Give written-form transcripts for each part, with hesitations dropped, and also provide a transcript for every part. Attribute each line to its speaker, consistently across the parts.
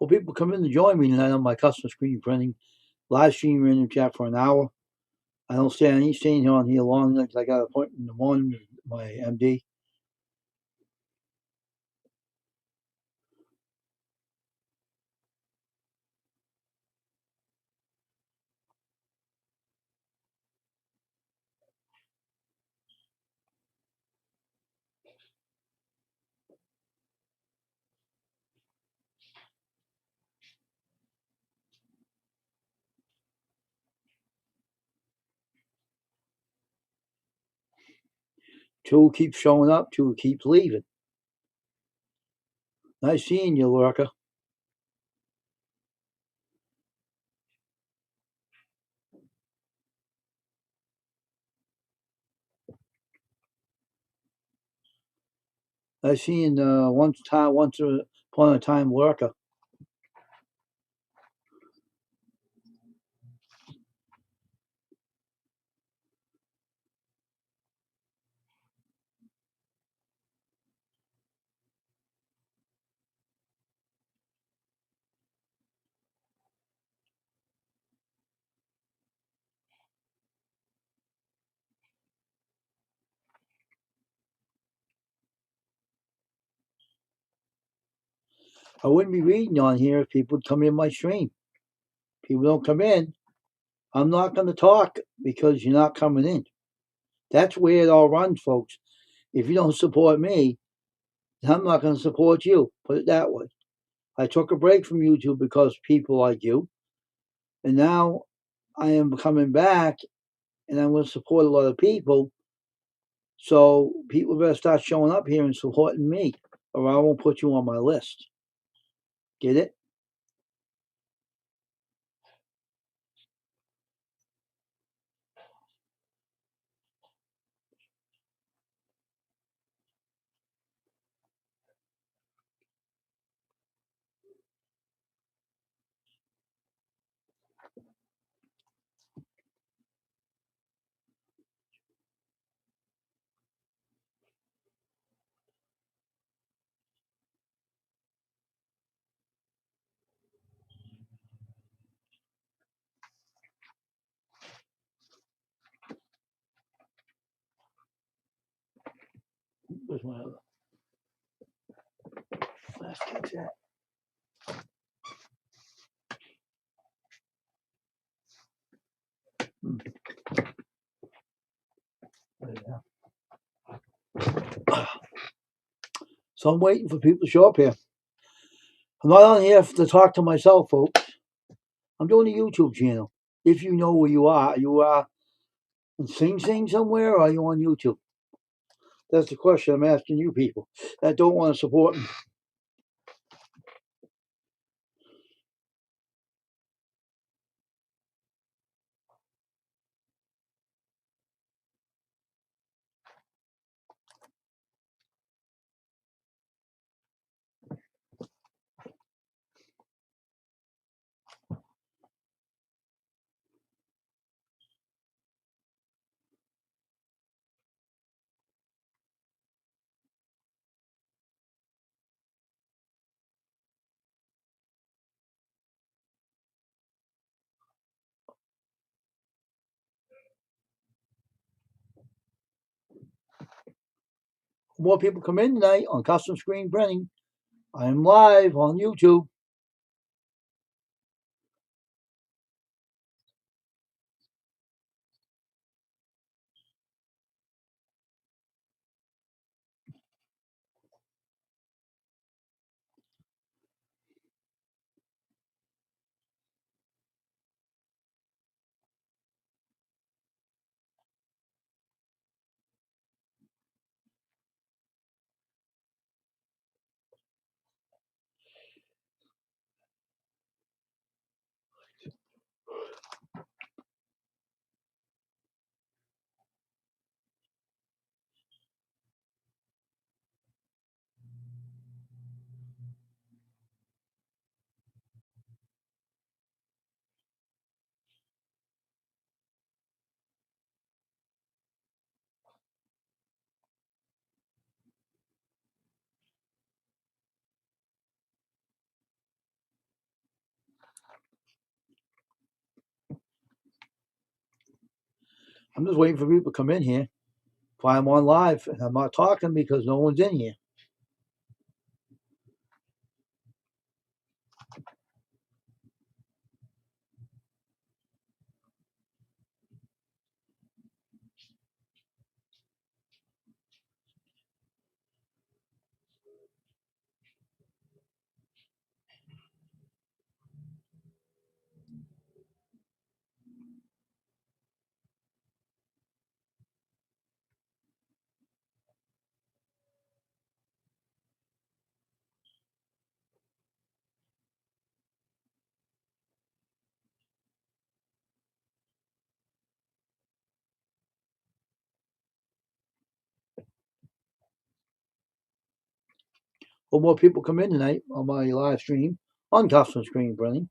Speaker 1: Well, people come in to join me tonight on my custom screen printing live stream random chat for an hour. I don't stay. I ain't staying on here long because I got an appointment in the morning with my MD. Two keeps showing up. Two keeps leaving. Nice seeing you, Lurker. Nice seeing once upon a time Lurker. I wouldn't be reading on here if people would come in my stream. People don't come in. I'm not going to talk because you're not coming in. That's where it all runs, folks. If you don't support me, I'm not going to support you. Put it that way. I took a break from YouTube because people like you, and now I am coming back, and I'm going to support a lot of people. So people better start showing up here and supporting me, or I won't put you on my list. Get it? Where's my other last kid's at? So I'm waiting for people to show up here. I'm not on here to talk to myself, folks. I'm doing a YouTube channel. If you know where you are in Sing Sing somewhere, or are you on YouTube? That's the question I'm asking you people that don't want to support me. More people come in tonight on Custom Screen Printing. I am live on YouTube. I'm just waiting for people to come in here. If I'm on live and I'm not talking because no one's in here. Hope more people come in tonight on my live stream on Custom Screen Printing.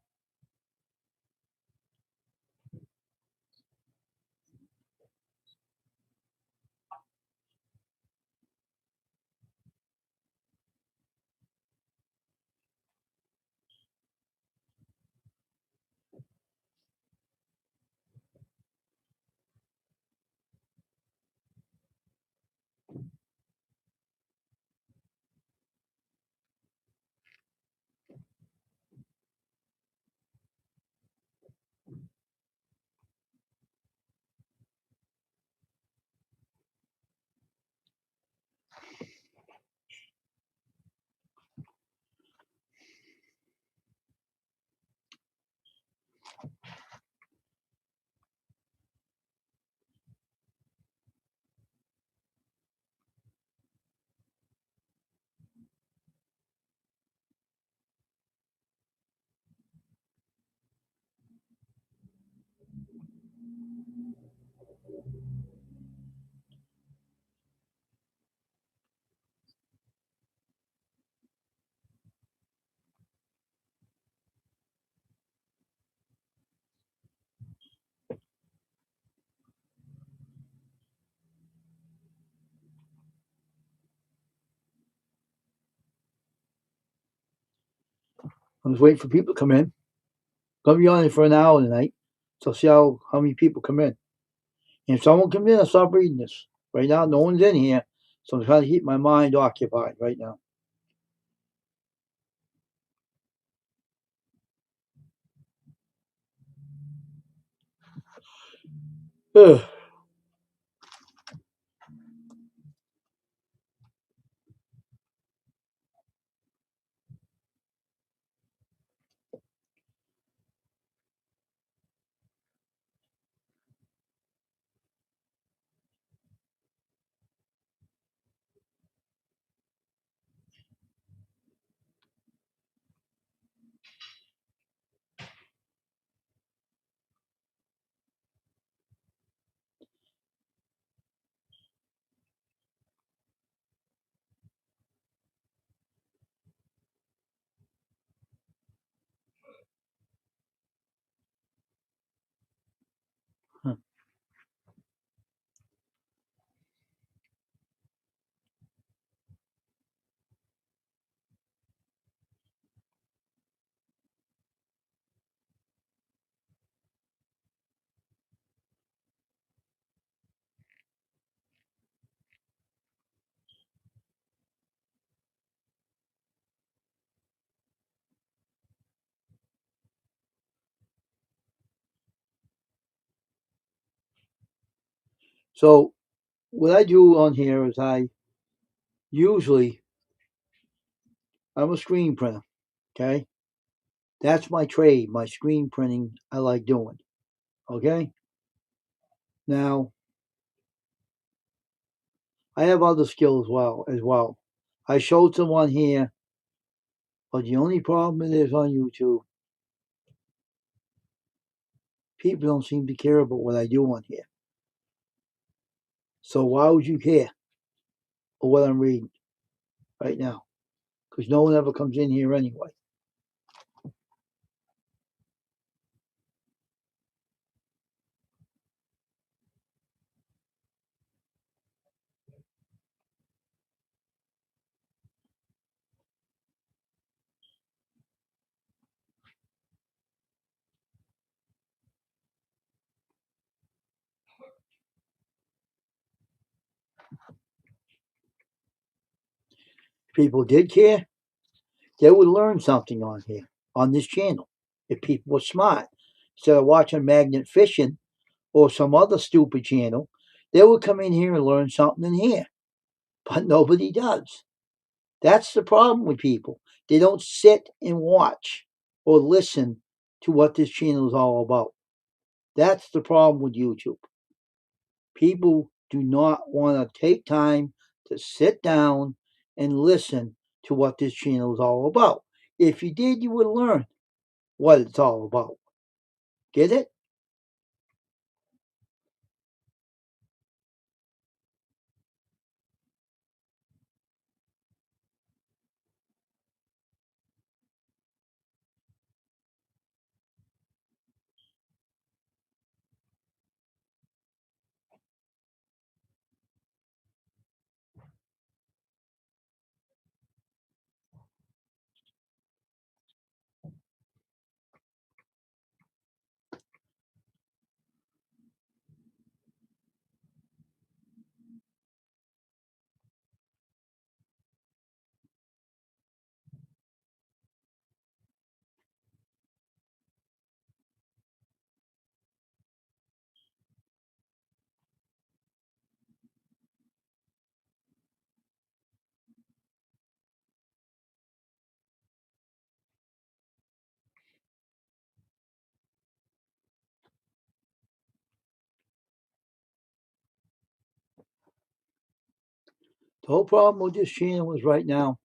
Speaker 1: I'm just waiting for people to come in. Gonna be on it for an hour tonight. So see how many people come in. And if someone comes in, I'll stop reading this. Right now, no one's in here. So I'm trying to keep my mind occupied right now. Ugh. Huh. So what I do on here is usually I'm a screen printer. Okay, that's my trade. My screen printing I like doing. Okay, now I have other skills as well. I showed someone here, but the only problem is on YouTube, people don't seem to care about what I do on here. So why would you care or what I'm reading right now? Because no one ever comes in here anyway. People did care, they would learn something on here, on this channel, if people were smart. Instead of watching Magnet Fishing or some other stupid channel, they would come in here and learn something in here. But nobody does. That's the problem with people. They don't sit and watch or listen to what this channel is all about. That's the problem with YouTube. People do not want to take time to sit down and listen to what this channel is all about. If you did, you would learn what it's all about. Get it? The whole problem with this channel is right now,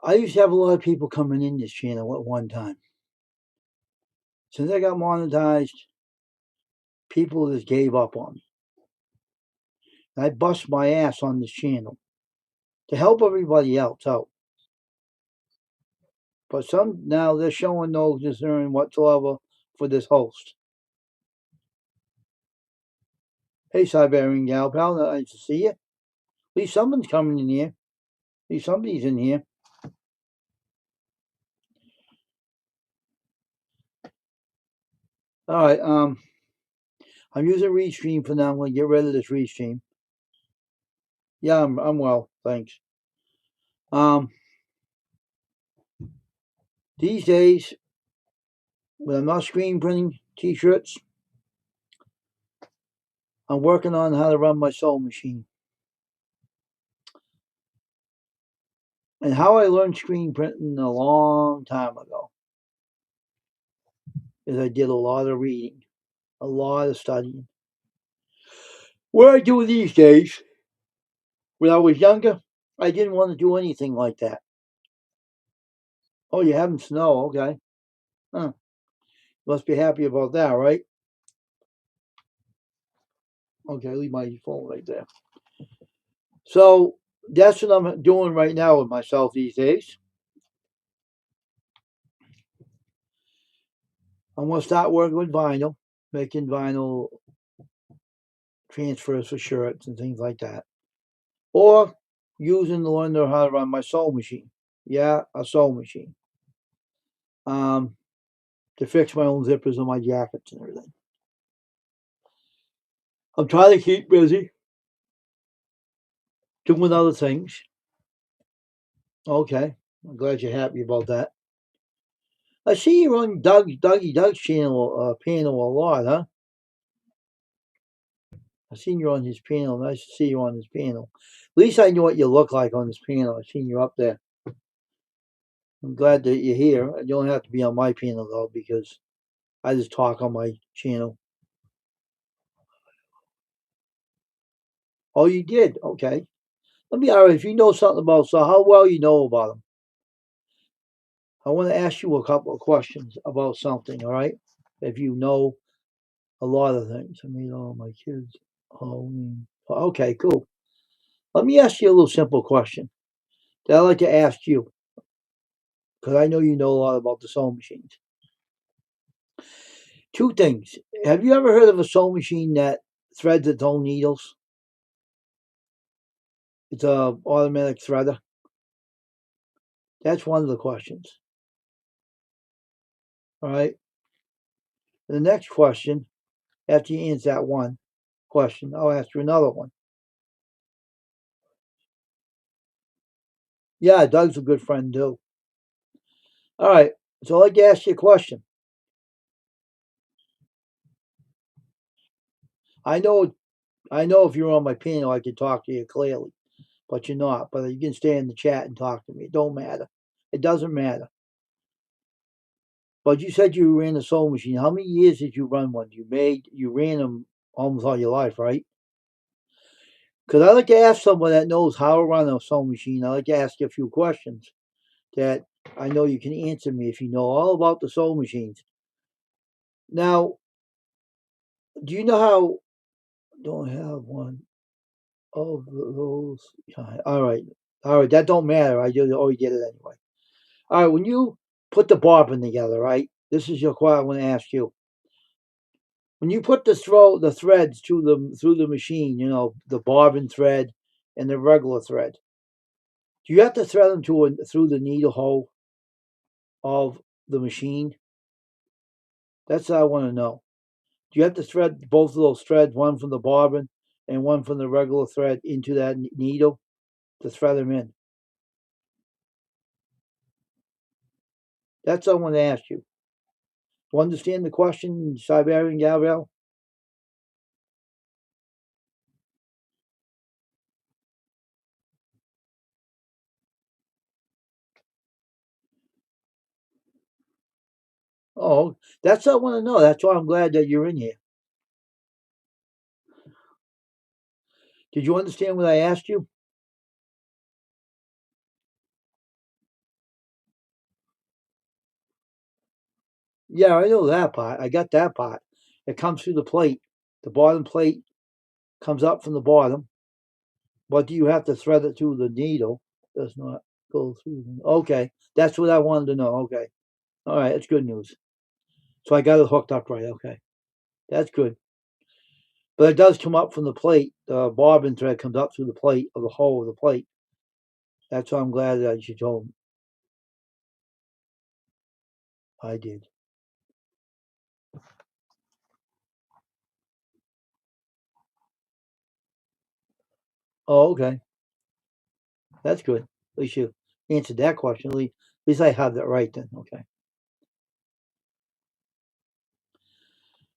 Speaker 1: I used to have a lot of people coming in this channel at one time. Since I got monetized, people just gave up on me. And I bust my ass on this channel to help everybody else out. But some now they're showing no concern whatsoever for this host. Hey, Siberian Gal Pal, nice to see you. At least someone's coming in here. At least somebody's in here. All right, I'm using Restream for now. I'm going to get rid of this Restream. Yeah, I'm well, thanks. These days, when I'm not screen printing T-shirts, I'm working on how to run my sewing machine. And how I learned screen printing a long time ago is I did a lot of reading, a lot of studying. What I do these days, when I was younger, I didn't want to do anything like that. Oh, you having snow? Okay. Huh. Must be happy about that, right? Okay, leave my phone right there. So that's what I'm doing right now with myself these days. I'm going to start working with vinyl, making vinyl transfers for shirts and things like that. Or using to learn how to run my sewing machine. Yeah, a sewing machine. To fix my own zippers on my jackets and everything. I'm trying to keep busy, doing other things. Okay, I'm glad you're happy about that. I see you on Dougie Doug's panel a lot, huh? I seen you on his panel. Nice to see you on his panel. At least I know what you look like on this panel. I seen you up there. I'm glad that you're here. You don't have to be on my panel though, because I just talk on my channel. Oh, you did? Okay. Let me ask if you know something about so how well you know about them. I want to ask you a couple of questions about something. All right? If you know a lot of things. I mean, all my kids. Oh, okay, cool. Let me ask you a little simple question that I like to ask you because I know you know a lot about the sewing machines. Two things. Have you ever heard of a sewing machine that threads its own needles? It's a automatic threader. That's one of the questions. All right. The next question, after you answer that one question, I'll ask you another one. Yeah, Doug's a good friend too. All right, so I'd like to ask you a question. I know, I know if you're on my panel, I can talk to you clearly, but you're not. But you can stay in the chat and talk to me. It don't matter. It doesn't matter. But you said you ran a sewing machine. How many years did you run one? You ran them almost all your life, right? Because I like to ask someone that knows how to run a sewing machine. I like to ask you a few questions that I know you can answer me if you know all about the sewing machines. Now, do you know how? Don't have one of those. All right, all right. That don't matter. I just always get it anyway. All right. When you put the bobbin together, right? This is your question I want to ask you. When you put the threads through the machine, you know the bobbin thread and the regular thread. Do you have to thread them through the needle hole of the machine? That's what I want to know. Do you have to thread both of those threads, one from the bobbin and one from the regular thread, into that needle to thread them in? That's what I want to ask you. Do you understand the question, Siberian Gabriel? Oh, that's what I want to know. That's why I'm glad that you're in here. Did you understand what I asked you? Yeah, I know that part. I got that part. It comes through the plate. The bottom plate comes up from the bottom. But do you have to thread it through the needle? Does not go through. Okay, that's what I wanted to know. Okay, all right, that's good news. So I got it hooked up right. Okay, that's good. But it does come up from the plate. The bobbin thread comes up through the plate of the hole of the plate. That's why I'm glad that you told me. I did. Oh, okay, that's good. At least you answered that question. At least I have that right then. Okay.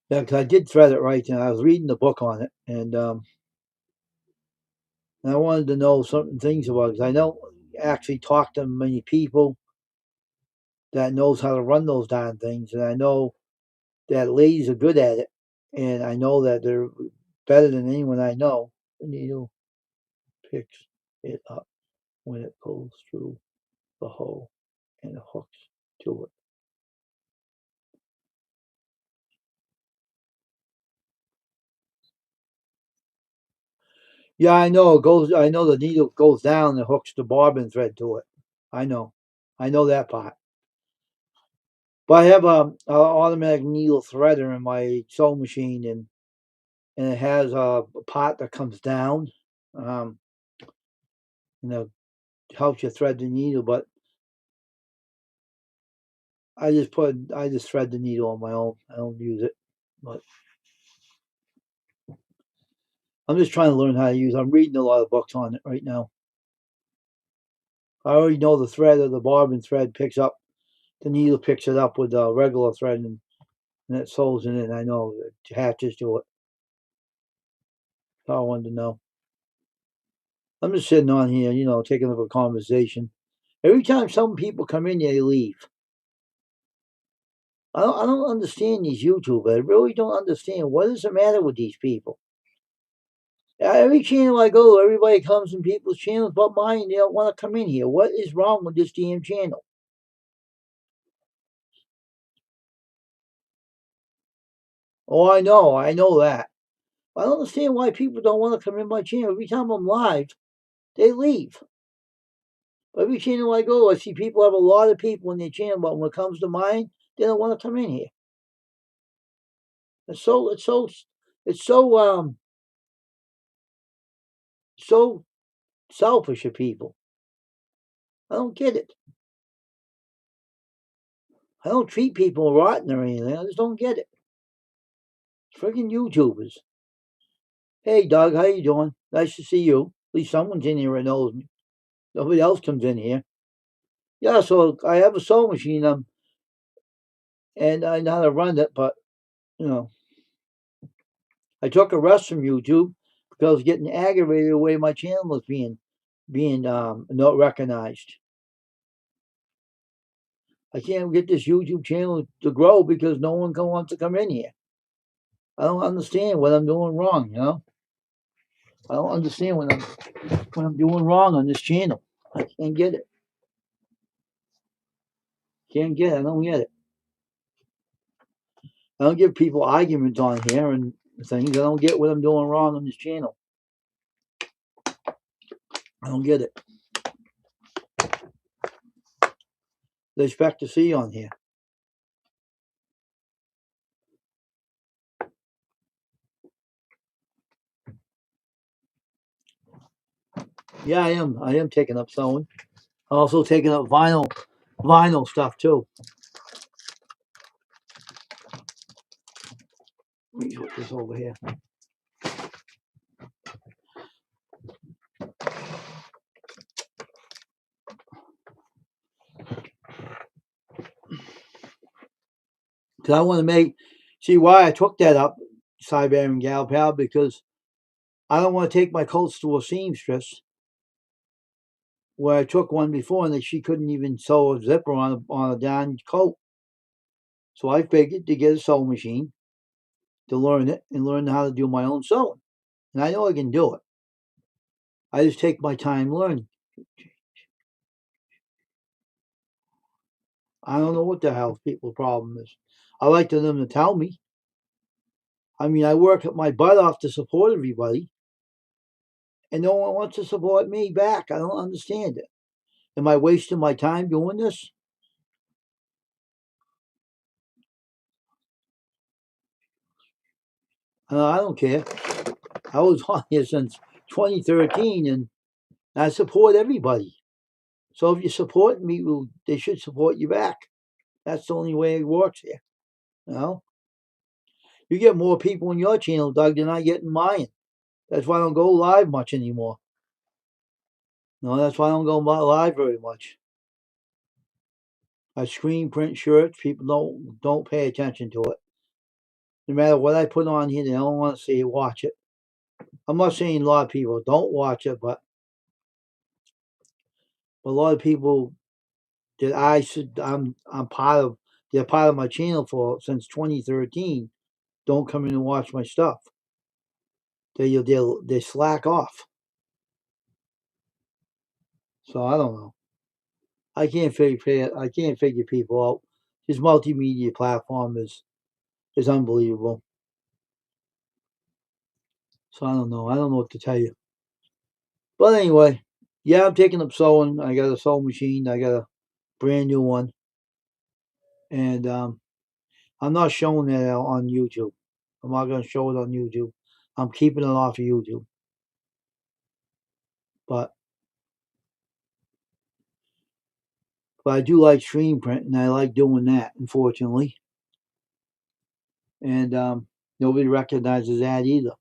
Speaker 1: Yeah, because I did thread it right, and I was reading the book on it, and I wanted to know certain things about it. Because I don't actually talk to many people that knows how to run those darn things, and I know that ladies are good at it, and I know that they're better than anyone I know. The needle picks it up when it goes through the hole and hooks to it. Yeah, I know it goes. I know the needle goes down and hooks the bobbin thread to it. I know. I know that part. But I have a automatic needle threader in my sewing machine, and it has a pot that comes down. Um, you know, helps you thread the needle. But I just thread the needle on my own. I don't use it. But I'm just trying to learn how to use it. I'm reading a lot of books on it right now. I already know the thread of the bobbin thread picks up the needle picks it up with a regular thread and it sews in it. I know it attaches to it. That's all I wanted to know. I'm just sitting on here, taking up a conversation. Every time some people come in, they leave. I don't understand these YouTubers. I really don't understand. What is the matter with these people? Every channel I go, everybody comes in people's channels but mine. They don't want to come in here. What is wrong with this damn channel? Oh, I know that. I don't understand why people don't want to come in my channel. Every time I'm live, they leave. Every channel I go, I see people have a lot of people in their channel, but when it comes to mine, they don't want to come in here. It's so it's so it's so so selfish of people. I don't get it. I don't treat people rotten or anything. I just don't get it. Freaking YouTubers. Hey Doug, how you doing? Nice to see you. At least someone's in here that knows me. Nobody else comes in here. Yeah, so I have a sewing machine, and I know how to run it, but you know, I took a rest from YouTube because I was getting aggravated the way my channel was being not recognized. I can't get this YouTube channel to grow because no one wants to come in here. I don't understand what I'm doing wrong, you know? I don't understand what I'm doing wrong on this channel. I can't get it. Can't get it. I don't get it. I don't give people arguments on here and things. I don't get what I'm doing wrong on this channel. I don't get it. They expect to see on here. Yeah, I am. I am taking up sewing. I'm also taking up vinyl stuff too. Let me put this over here. Because I want to see why I took that up, Siberian Gal Pal, because I don't want to take my coats to a seamstress where I took one before and she couldn't even sew a zipper on a darn coat. So I figured to get a sewing machine, to learn it and learn how to do my own sewing. And I know I can do it. I just take my time learning. I don't know what the hell people's problem is. I like for them to tell me. I mean, I work my butt off to support everybody, and no one wants to support me back. I don't understand it. Am I wasting my time doing this? I don't care. I was on here since 2013, and I support everybody. So if you support me, they should support you back. That's the only way it works here. You know, you get more people in your channel, Doug, than I get in mine. That's why I don't go live much anymore. No, that's why I don't go live very much. I screen print shirts. People don't pay attention to it. No matter what I put on here, they don't want to see it, watch it. I'm not saying a lot of people don't watch it, but a lot of people that I'm part of, they're part of my channel for since 2013, don't come in and watch my stuff. They slack off. So I don't know. I can't figure people out. This multimedia platform is unbelievable. So I don't know. I don't know what to tell you. But anyway, yeah, I'm taking up sewing. I got a sewing machine. I got a brand new one, and I'm not showing that on YouTube. I'm not going to show it on YouTube. I'm keeping it off of YouTube. But I do like screen print, and I like doing that. Unfortunately, and nobody recognizes that either.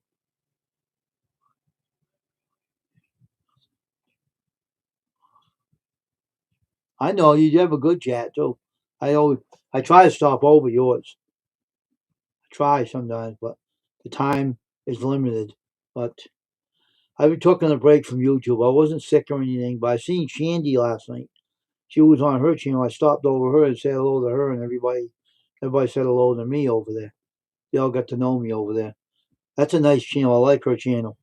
Speaker 1: I know you have a good chat too. I try to stop over yours. I try sometimes, but the time is limited. But I've been taking a break from YouTube. I wasn't sick or anything, but I seen Shandy last night. She was on her channel. I stopped over her and said hello to her, and everybody said hello to me over there. They all got to know me over there. That's a nice channel. I like her channel.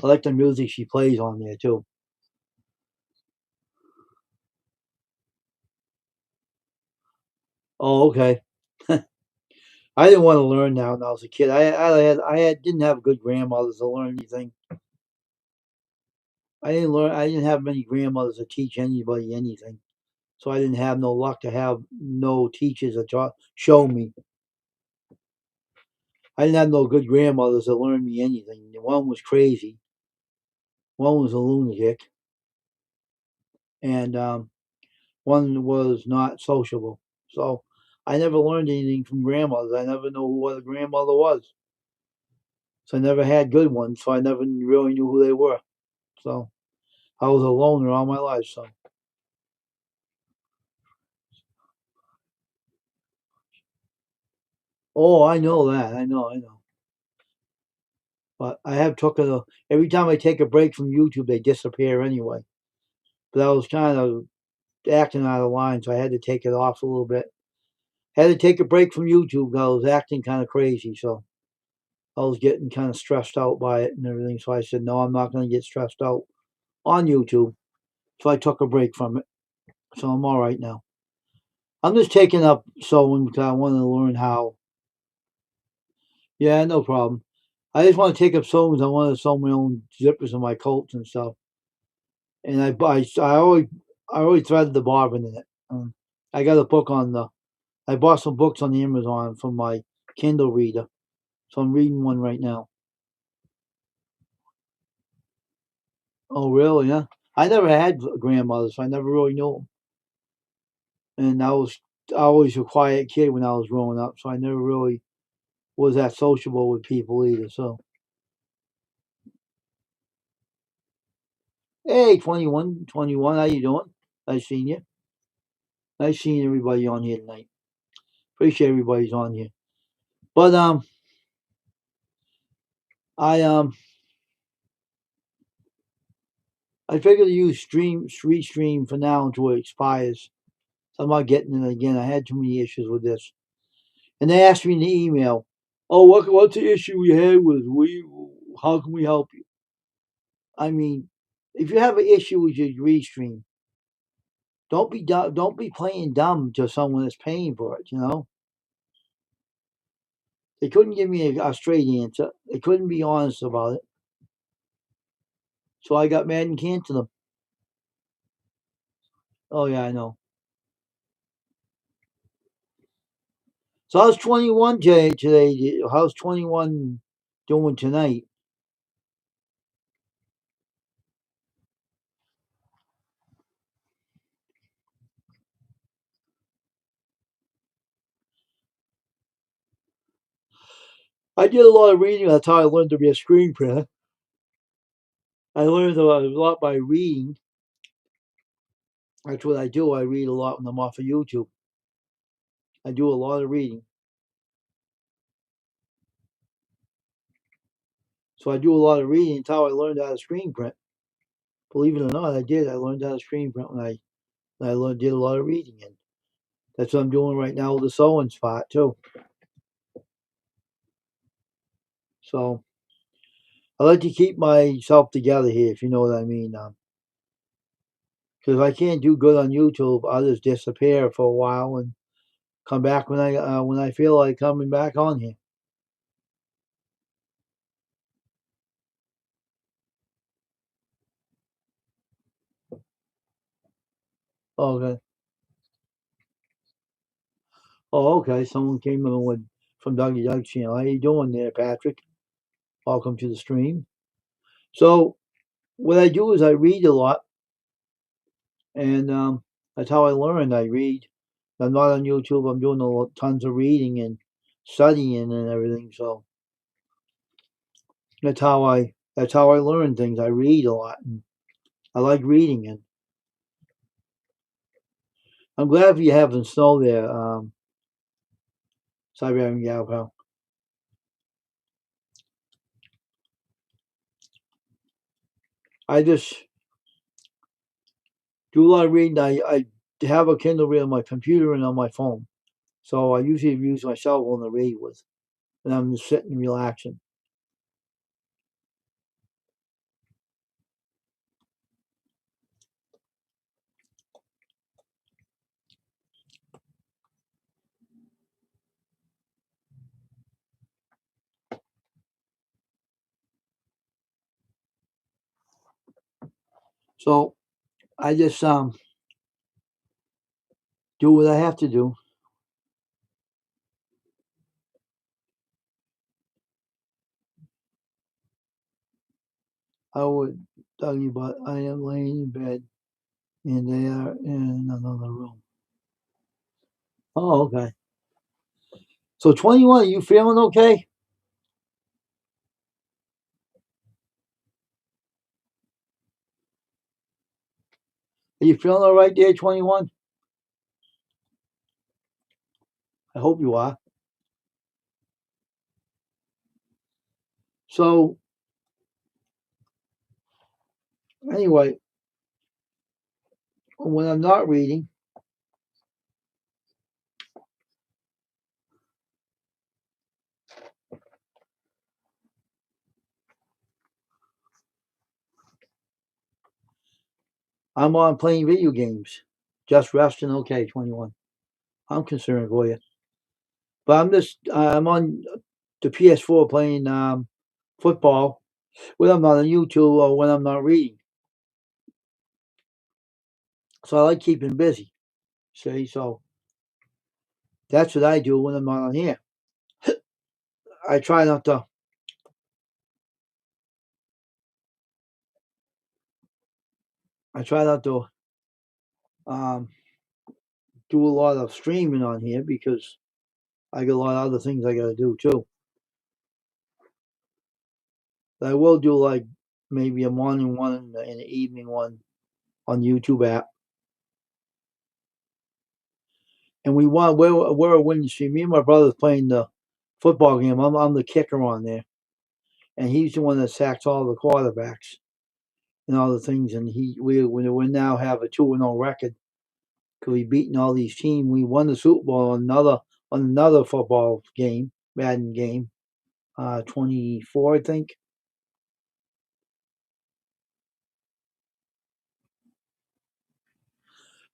Speaker 1: I like the music she plays on there too. Oh, okay. I didn't want to learn now when I was a kid. Didn't have good grandmothers to learn anything. I didn't learn. I didn't have many grandmothers to teach anybody anything. So I didn't have no luck to have no teachers to show me. I didn't have no good grandmothers that learned me anything. One was crazy. One was a lunatic, and one was not sociable. So I never learned anything from grandmothers. I never knew what a grandmother was. So I never had good ones. So I never really knew who they were. So I was a loner all my life, so. Oh, I know that. I know. But I have took every time I take a break from YouTube, they disappear anyway. But I was kind of acting out of line, so I had to take it off a little bit. Had to take a break from YouTube because I was acting kind of crazy, so I was getting kind of stressed out by it and everything. So I said, no, I'm not going to get stressed out on YouTube. So I took a break from it. So I'm all right now. I'm just taking up sewing because I want to learn how. Yeah, no problem. I just want to take up sewing because I want to sew my own zippers and my coats and stuff. And I always threaded the bobbin in it. I got a book on the. I bought some books on the Amazon from my Kindle reader, so I'm reading one right now. Oh, really? Yeah. I never had grandmothers, so I never really knew them. And I was a quiet kid when I was growing up, so I never really was that sociable with people either. So, hey, 21, 21, how you doing? Nice seeing you. Nice seeing everybody on here tonight. Appreciate everybody's on here. But I I figured to use Restream for now until it expires. So I'm not getting it again. I had too many issues with this. And they asked me in the email, "Oh, what's the issue we had with we? How can we help you?" I mean, if you have an issue with your Restream, don't be playing dumb to someone that's paying for it. They couldn't give me a straight answer. They couldn't be honest about it. So I got mad and canceled them. Oh yeah, I know. So how's 21 today? How's 21 doing tonight? I did a lot of reading. That's how I learned to be a screen printer. I learned a lot by reading. That's what I do. I read a lot when I'm off of YouTube. I do a lot of reading. So I do a lot of reading. It's how I learned how to screen print. Believe it or not, I did. I learned how to screen print when I did a lot of reading. And that's what I'm doing right now with the sewing spot, too. So I like to keep myself together here, if you know what I mean. Because if I can't do good on YouTube, I'll just disappear for a while and come back when I feel like coming back on here. Okay. Oh, okay. Someone came in with from Dougie Doug's channel. How you doing there, Patrick? Welcome to the stream. So what I do is I read a lot, and that's how I learn. I read. I'm not on YouTube. I'm doing tons of reading and studying and everything. So that's how I learn things. I read a lot, and I like reading. And I'm glad you're having snow there, Siberian Gal Pal. I just do a lot of reading. I have a Kindle reader on my computer and on my phone. So I usually use my cell phone to read with, and I'm just sitting and relaxing. So I just do what I have to do. I would tell you, but I am laying in bed, and they are in another room. Oh, okay. So 21, are you feeling okay? Are you feeling all right there, 21? I hope you are. So, anyway, when I'm not reading, I'm on playing video games. Just resting, okay, 21. I'm concerned for you. But I'm on the PS4 playing football when I'm not on YouTube or when I'm not reading. So I like keeping busy. See, so that's what I do when I'm not on here. I try not to. I try not to um, do a lot of streaming on here because I got a lot of other things I got to do too. But I will do like maybe a morning one and an evening one on the YouTube app. And we're a winning stream. Me and my brother's playing the football game. I'm the kicker on there, and he's the one that sacks all the quarterbacks and all the things. And we now have a 2-0 record because we beaten all these teams. We won the Super Bowl on another football game, Madden game, 24 I think.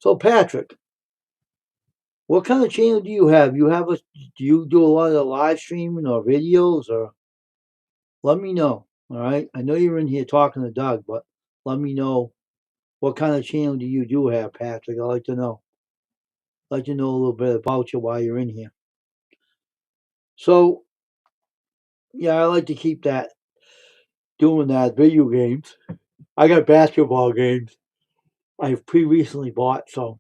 Speaker 1: So Patrick, what kind of channel do you have? Do you do a lot of live streaming or videos or let me know. All right. I know you're in here talking to Doug, but let me know what kind of channel do you have, Patrick? I'd like to know. I'd like to know a little bit about you while you're in here. So yeah, I like to keep that doing that video games. I got basketball games I've recently bought, so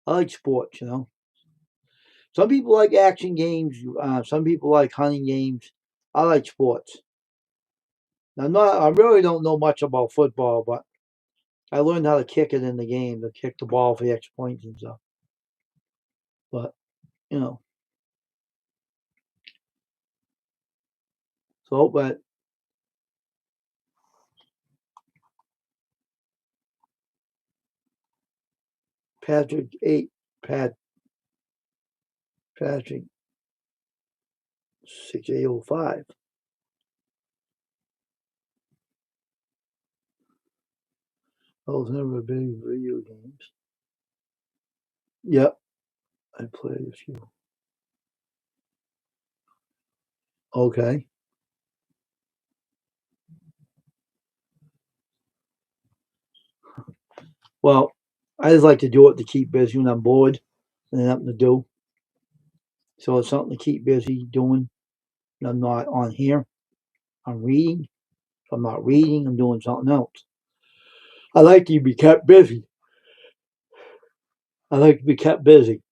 Speaker 1: I like sports, you know. Some people like action games, some people like hunting games. I like sports. I really don't know much about football, but I learned how to kick it in the game, to kick the ball for the extra points and stuff. But you know, but Patrick eight Pat Patrick 6805. I was never a big video games. Yep, I played a few. Okay. Well, I just like to do it to keep busy when I'm bored and nothing to do. So it's something to keep busy doing. When I'm not on here. I'm reading. If I'm not reading, I'm doing something else. I like to be kept busy. I like to be kept busy.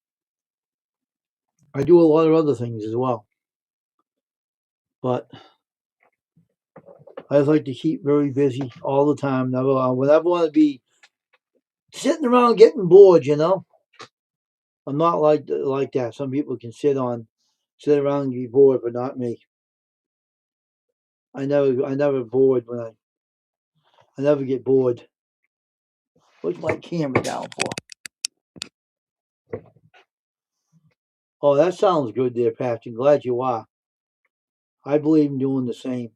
Speaker 1: I do a lot of other things as well. But I just like to keep very busy all the time. Never want to be sitting around getting bored, you know. I'm not like that. Some people can sit around and be bored, but not me. I never bored I never get bored. What's my camera down for? Oh, that sounds good there, Patrick. Glad you are. I believe in doing the same.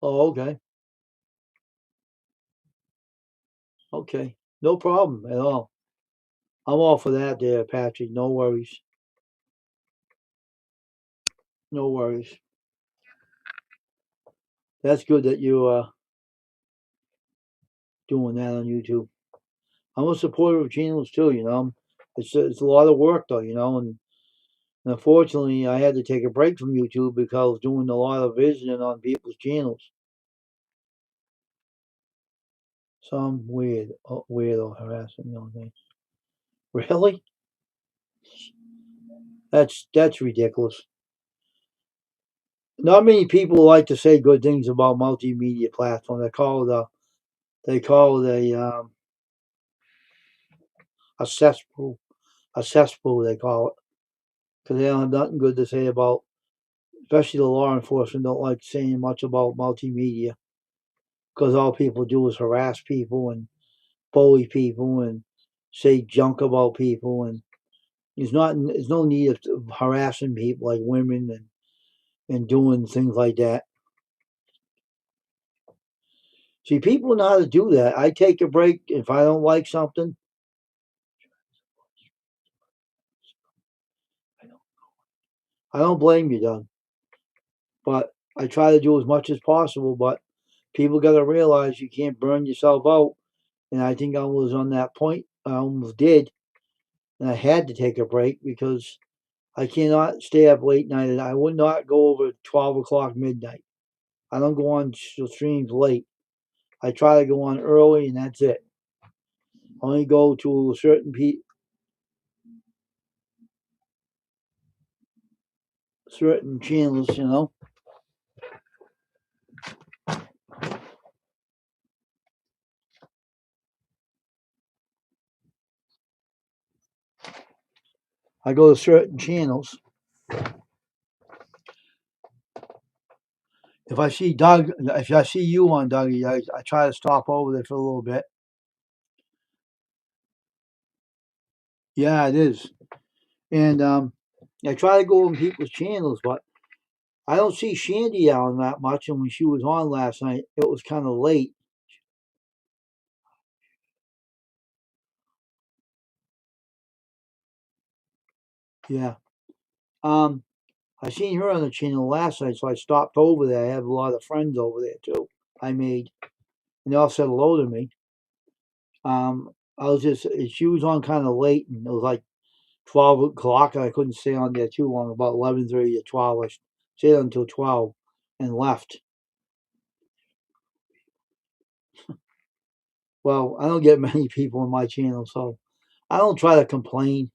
Speaker 1: Oh, okay. Okay. No problem at all. I'm all for that there, Patrick. No worries. No worries. That's good that you doing that on YouTube. I'm a supporter of channels too, you know. It's a lot of work though, you know, and unfortunately I had to take a break from YouTube because I was doing a lot of visiting on people's channels. Some weirdo harassing me all day. Really? That's ridiculous. Not many people like to say good things about multimedia platform. They call it a cesspool. A cesspool they call it because they don't have nothing good to say about. Especially the law enforcement don't like saying much about multimedia because all people do is harass people and bully people and say junk about people, and there's no need of harassing people like women and doing things like that. See, people know how to do that. I take a break if I don't like something. I don't blame you, Doug, but I try to do as much as possible. But people got to realize you can't burn yourself out. And I think I was on that point. I almost did, and I had to take a break because I cannot stay up late night, and I would not go over 12 o'clock midnight. I don't go on streams late. I try to go on early, and that's it. I only go to certain channels, you know. I go to certain channels. If I see Doug, if I see you on Dougie, I try to stop over there for a little bit. Yeah, it is. And I try to go on people's channels, but I don't see Shandy on that much. And when she was on last night, it was kind of late. Yeah. Um, I seen her on the channel last night, so I stopped over there. I have a lot of friends over there too. I made, and they all said hello to me. I was just, she was on kind of late, and it was like 12 o'clock, and I couldn't stay on there too long. About 11:30 to 12, I stayed until 12 and left. Well, I don't get many people on my channel, so I don't try to complain.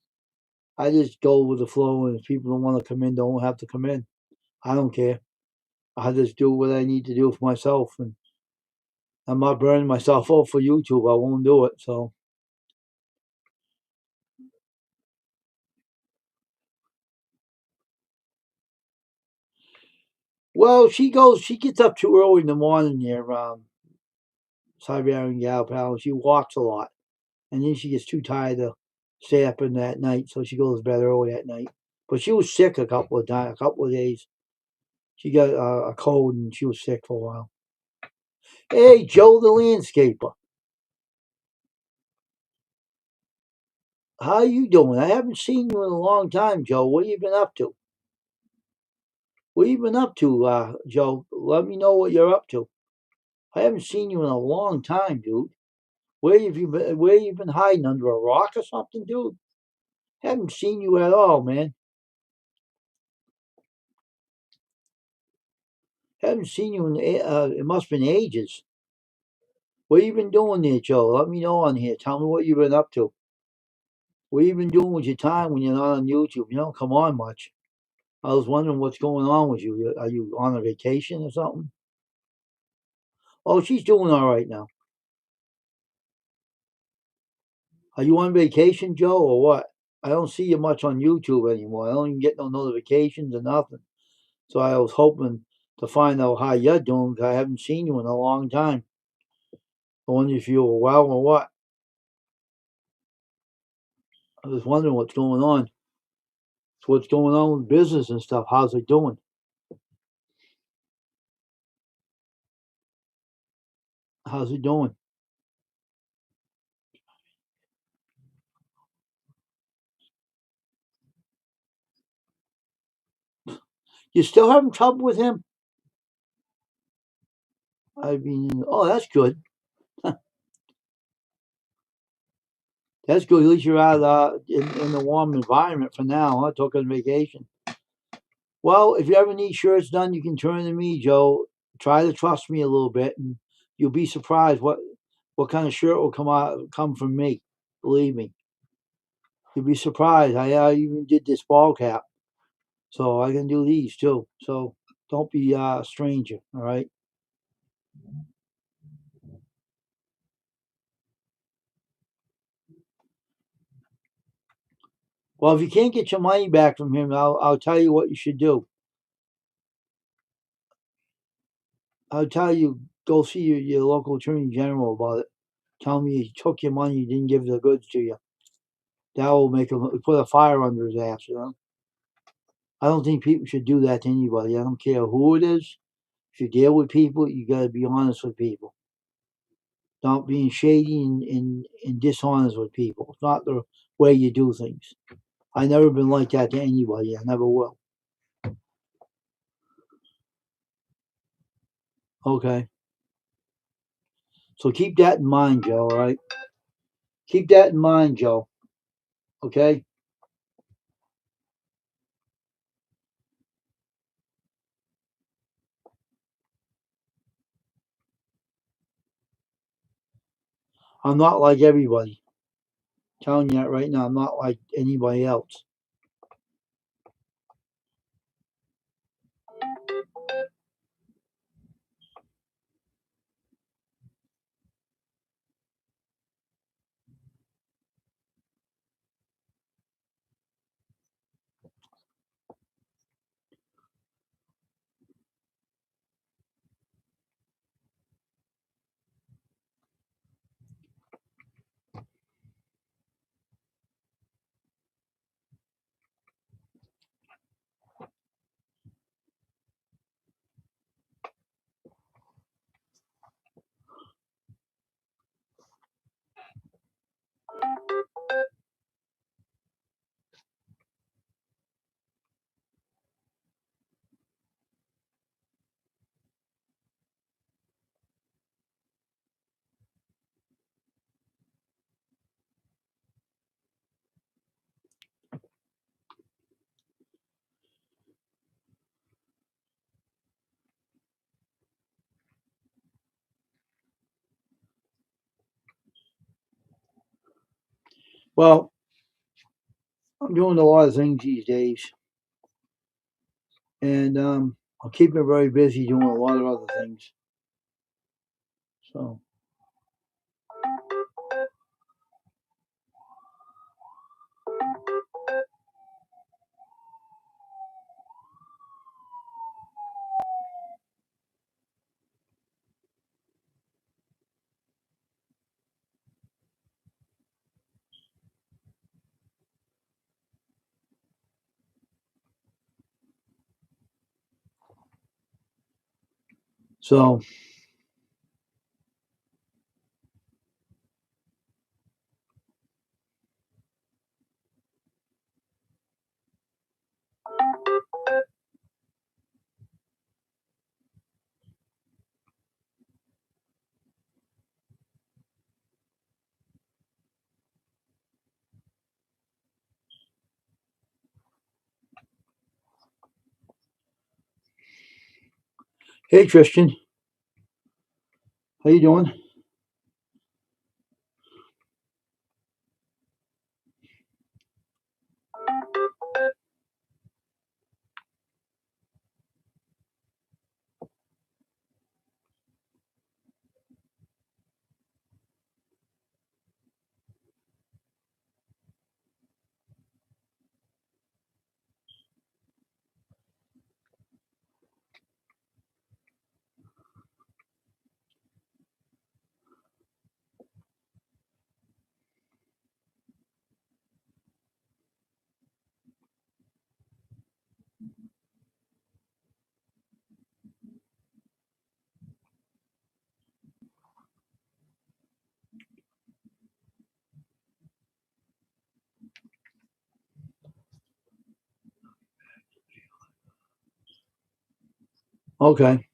Speaker 1: I just go with the flow, and if people don't want to come in, don't have to come in. I don't care. I just do what I need to do for myself, and I'm not burning myself out for YouTube. I won't do it. So, well, she gets up too early in the morning there, Siberian Gal Pal. She walks a lot, and then she gets too tired to stay up in that night, so she goes to bed early at night. But she was sick a couple of times, a couple of days. She got a cold, and she was sick for a while. Hey, Joe the landscaper, how you doing? I haven't seen you in a long time, Joe. What have you been up to? What have you been up to, Joe? Let me know what you're up to. I haven't seen you in a long time, dude. Where have you been? Where you been hiding under a rock or something, dude? Haven't seen you at all, man. Haven't seen you in it must have been ages. What you been doing there, Joe? Let me know on here. Tell me what you've been up to. What you been doing with your time when you're not on YouTube? You don't come on much. I was wondering what's going on with you. Are you on a vacation or something? Oh, she's doing all right now. Are you on vacation, Joe, or what? I don't see you much on YouTube anymore. I don't even get no notifications or nothing. So I was hoping to find out how you're doing because I haven't seen you in a long time. I wonder if you were well or what. I was wondering what's going on. So what's going on with business and stuff? How's it doing? How's it doing? You still having trouble with him? I mean, oh, that's good. That's good. At least you're out in the warm environment for now. Huh? Took on vacation. Well, if you ever need shirts done, you can turn to me, Joe. Try to trust me a little bit, and you'll be surprised what kind of shirt will come from me. Believe me, you'll be surprised. I even did this ball cap, so I can do these too. So Don't be a stranger. All right. Well, if you can't get your money back from him, I'll tell you what you should do. I'll tell you, go see your local attorney general about it. Tell him he took your money, he didn't give the goods to you. That will make him put a fire under his ass. I don't think people should do that to anybody. I don't care who it is. If you deal with people, you got to be honest with people. Not being shady and dishonest with people. It's not the way you do things. I never been like that to anybody. I never will. Okay. So keep that in mind, Joe. All right. Keep that in mind, Joe. Okay. I'm not like everybody. I'm telling you that right now. I'm not like anybody else. Well, I'm doing a lot of things these days, and I'm keeping very busy doing a lot of other things. So, so hey Christian, how you doing? Okay.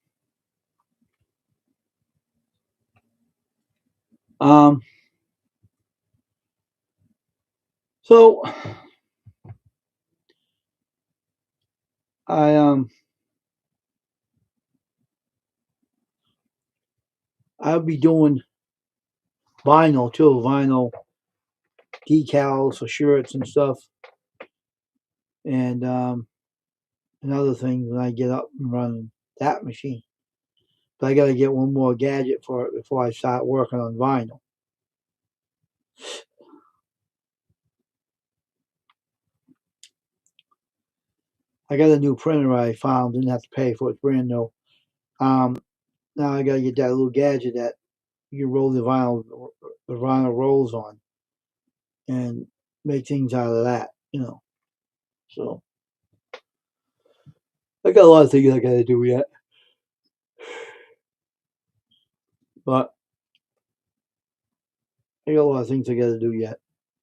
Speaker 1: Um. So I I'll be doing vinyl too, vinyl decals for shirts and stuff, and and other things when I get up and run that machine. But I got to get one more gadget for it before I start working on vinyl. I got a new printer I found, didn't have to pay for it, it's brand new. Um, Now I got to get that little gadget that you roll the vinyl rolls on, and make things out of that, So I got a lot of things I got to do yet, but I got a lot of things I got to do yet.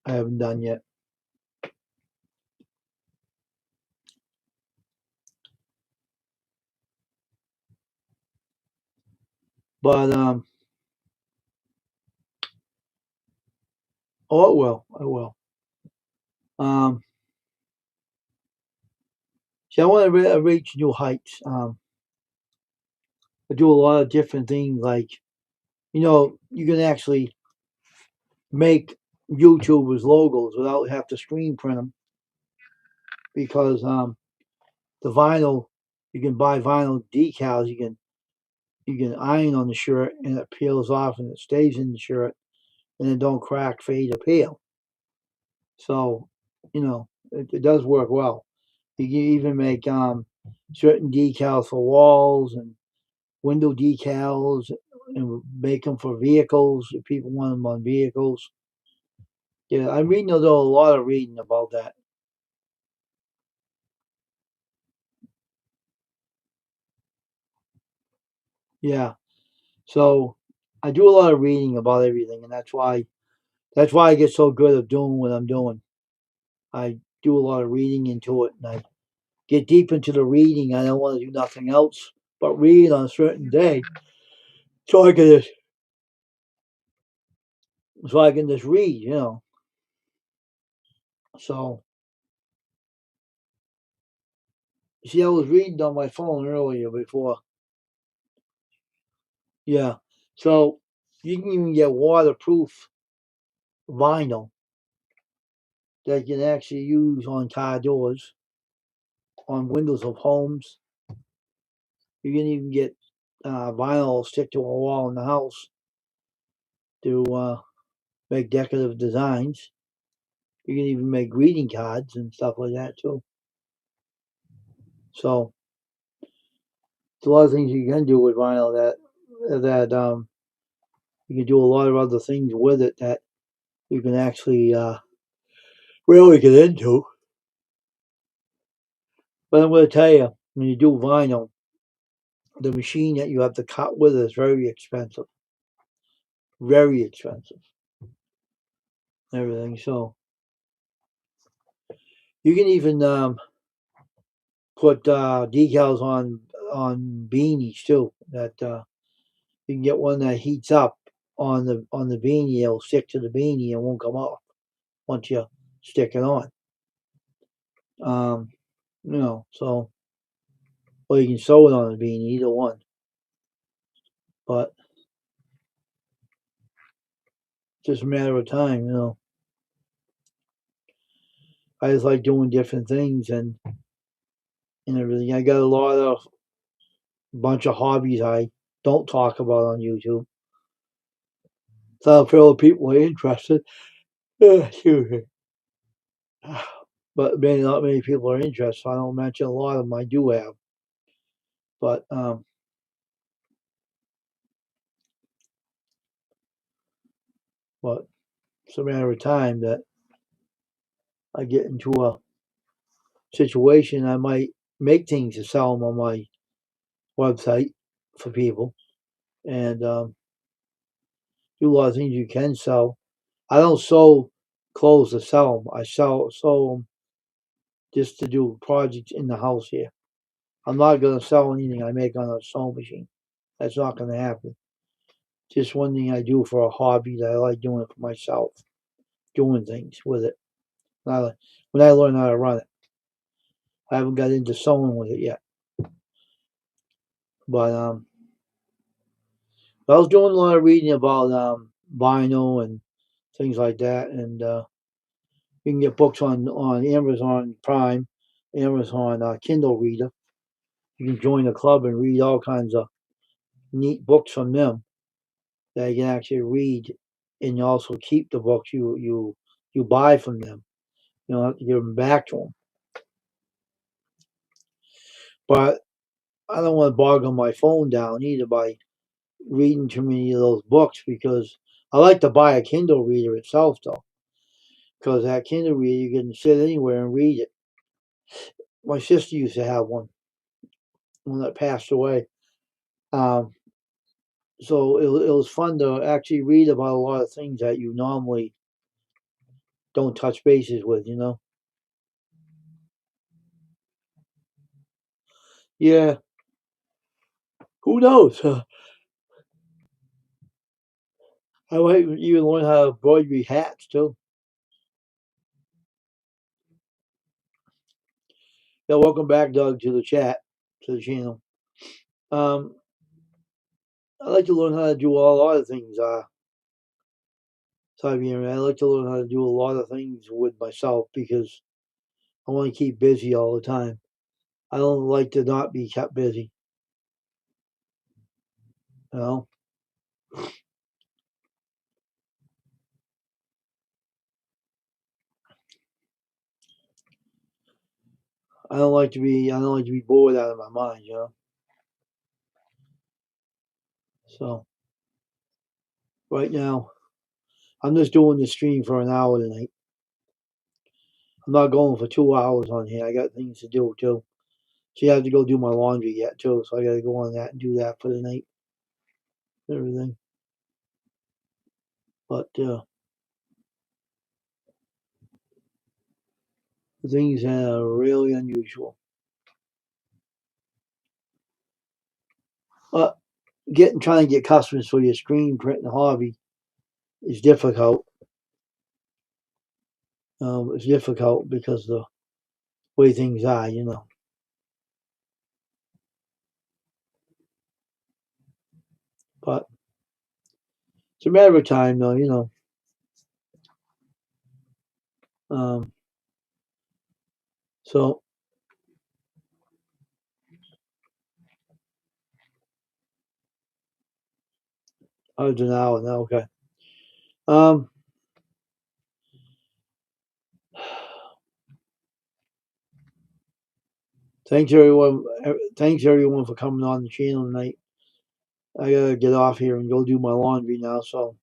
Speaker 1: I haven't done yet. But oh, it will. I will. Um, See, I want to reach new heights. I do a lot of different things, like you can actually make YouTubers logos without have to screen print them, because the vinyl, you can buy vinyl decals. You can iron on the shirt, and it peels off and it stays in the shirt, and it don't crack, fade, or peel. So it does work well. You can even make certain decals for walls and window decals, and make them for vehicles if people want them on vehicles. Yeah, I'm reading a lot of reading about that. Yeah, so I do a lot of reading about everything, and that's why I get so good at doing what I'm doing. I do a lot of reading into it, and I get deep into the reading. I don't want to do nothing else but read on a certain day, so I can just read. So you see, I was reading on my phone earlier before. Yeah, so you can even get waterproof vinyl that you can actually use on car doors, on windows of homes. You can even get vinyl stick to a wall in the house to make decorative designs. You can even make greeting cards and stuff like that too. So there's a lot of things you can do with vinyl that you can do a lot of other things with it that you can actually really get into. But I'm going to tell you, when you do vinyl, the machine that you have to cut with is very expensive, very expensive. Everything. So you can even put decals on beanies too. That you can get one that heats up on the beanie. It'll stick to the beanie and won't come off once you stick it on. Um, so or you can sew it on the beanie, either one. But it's just a matter of time. I just like doing different things and everything. I got a bunch of hobbies I don't talk about on YouTube. So I feel people are interested. Excuse me. But not many people are interested. So I don't mention a lot of them I do have. But but it's a matter of time that I get into a situation. I might make things to sell them on my website for people, and do a lot of things you can sell. I don't sew clothes to sell them. I sew them just to do projects in the house here. I'm not going to sell anything I make on a sewing machine. That's not going to happen. Just one thing I do for a hobby that I like doing it for myself, doing things with it. When I learn how to run it, I haven't got into sewing with it yet. But I was doing a lot of reading about vinyl and things like that, and you can get books on Amazon Prime Amazon Kindle reader. You can join the club and read all kinds of neat books from them that you can actually read, and you also keep the books you buy from them. You don't have to give them back to them. But I don't want to bog my phone down either by reading too many of those books, because I like to buy a Kindle reader itself though, because that Kindle reader you can sit anywhere and read it. My sister used to have one that passed away. Um, so it was fun to actually read about a lot of things that you normally don't touch bases with, you know. Yeah, who knows? I might even learn how to embroider hats too. Yeah, welcome back, Doug, to the chat, to the channel. Um, I like to learn how to do a lot of things. Fabian, I like to learn how to do a lot of things with myself because I want to keep busy all the time. I don't like to not be kept busy. You know, I don't like to be. I don't like to be bored out of my mind. You know, so right now I'm just doing the stream for an hour tonight. I'm not going for 2 hours on here. I got things to do too. So you have to go do my laundry yet too. So I got to go on that and do that for the night. And everything, but things are really unusual. But trying to get customers for your screen printing hobby is difficult. It's difficult because of the way things are, you know. But it's a matter of time, though, you know. Um, so other than now, okay. Um, thanks everyone. Thanks everyone for coming on the channel tonight. I gotta get off here and go do my laundry now. So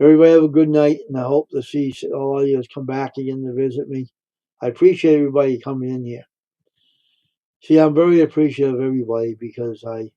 Speaker 1: everybody have a good night, and I hope to see all of you come back again to visit me. I appreciate everybody coming in here. See, I'm very appreciative of everybody because I